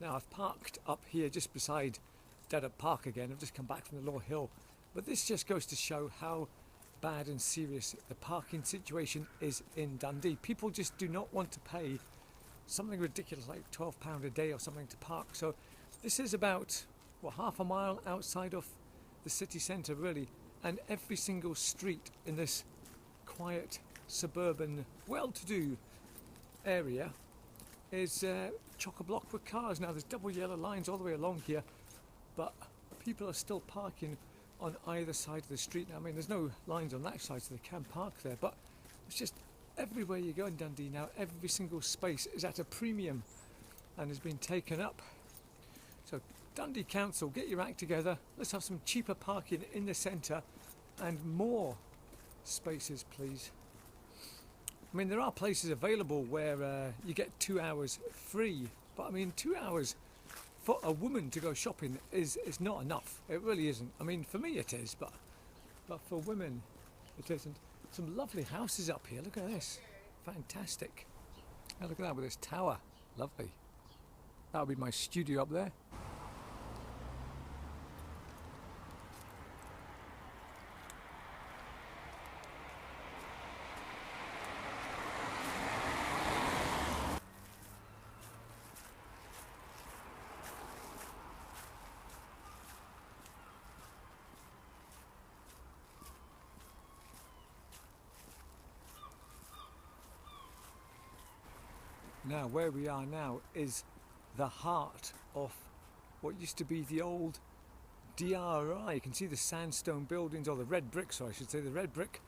Now I've parked up here just beside Dead Park again. I've just come back from the lower hill, but this just goes to show how bad and serious the parking situation is in Dundee. People just do not want to pay something ridiculous like £12 a day or something to park. So this is about, what, half a mile outside of the city centre really, and every single street in this quiet suburban well-to-do area is chock-a-block with cars. Now there's double yellow lines all the way along here, but people are still parking on either side of the street. I mean, there's no lines on that side, so they can park there, but it's just everywhere you go in Dundee now, every single space is at a premium and has been taken up. So Dundee Council, get your act together. Let's have some cheaper parking in the centre and more spaces, please. I mean, there are places available where you get 2 hours free, but I mean, 2 hours for a woman to go shopping is not enough. It really isn't. I mean, for me it is, but for women it isn't. Some lovely houses up here. Look at this. Fantastic. Oh, look at that with this tower. Lovely. That'll be my studio up there. Now, where we are now is the heart of what used to be the old DRI. You can see the sandstone buildings, or the red brick, sorry, I should say, the red brick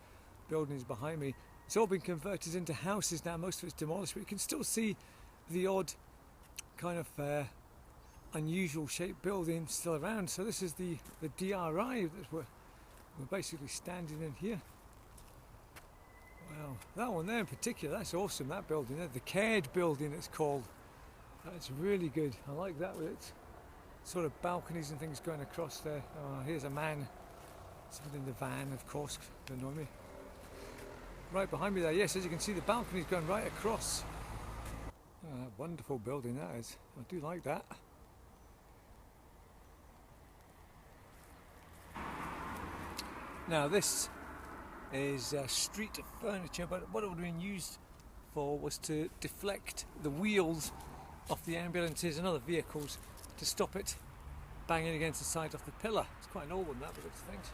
buildings behind me. It's all been converted into houses now. Most of it's demolished, but you can still see the odd kind of unusual shaped building still around. So this is the DRI that we're basically standing in here. Wow, that one there in particular, that's awesome, that building there, the Caird building it's called. That's really good. I like that with its sort of balconies and things going across there. Oh, here's a man sitting in the van, of course, don't annoy me. Right behind me there, yes, as you can see, the balcony's going right across. Oh, that wonderful building that is. I do like that. Now this is street furniture, but what it would have been used for was to deflect the wheels of the ambulances and other vehicles to stop it banging against the side of the pillar. It's quite an old one, that, but it's things.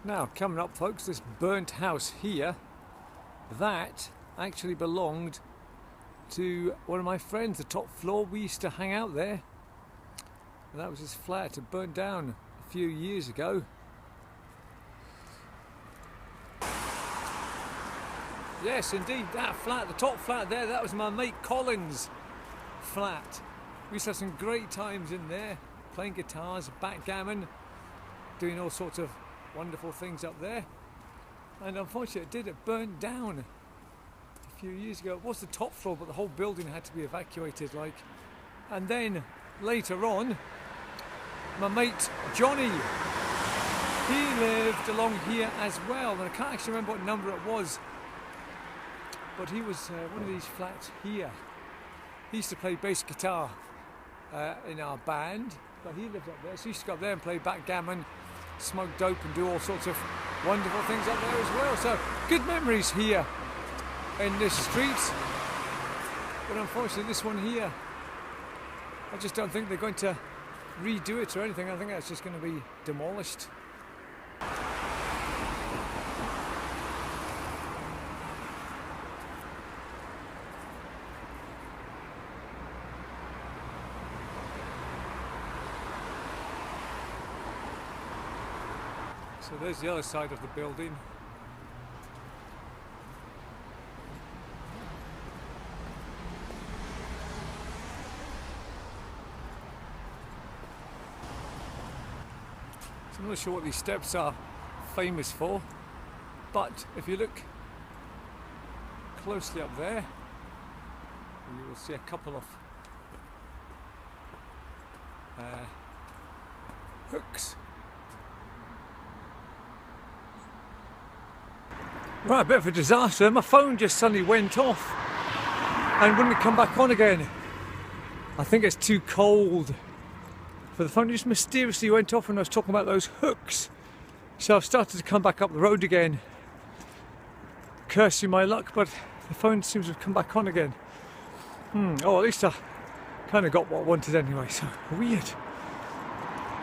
Now, coming up, folks, this burnt house here, that actually belonged to one of my friends, the top floor. We used to hang out there. And that was his flat. It burnt down a few years ago. Yes, indeed, that flat, the top flat there, that was my mate Colin's flat. We used to have some great times in there, playing guitars, backgammon, doing all sorts of wonderful things up there. And unfortunately it burnt down a few years ago. It was the top floor, but the whole building had to be evacuated, like. And then later on, my mate Johnny, he lived along here as well, and I can't actually remember what number it was, but he was one of these flats here. He used to play bass guitar in our band, but he lived up there, so he used to go up there and play backgammon, smoke dope and do all sorts of wonderful things up there as well. So good memories here in this street, but unfortunately this one here, I just don't think they're going to redo it or anything. I think that's just going to be demolished. So there's the other side of the building. So I'm not sure what these steps are famous for, but if you look closely up there, you will see a couple of hooks. Right, a bit of a disaster. My phone just suddenly went off and wouldn't come back on again. I think it's too cold for the phone. It just mysteriously went off when I was talking about those hooks. So I've started to come back up the road again. Cursing my luck, but the phone seems to have come back on again. Oh, at least I kind of got what I wanted anyway, so weird.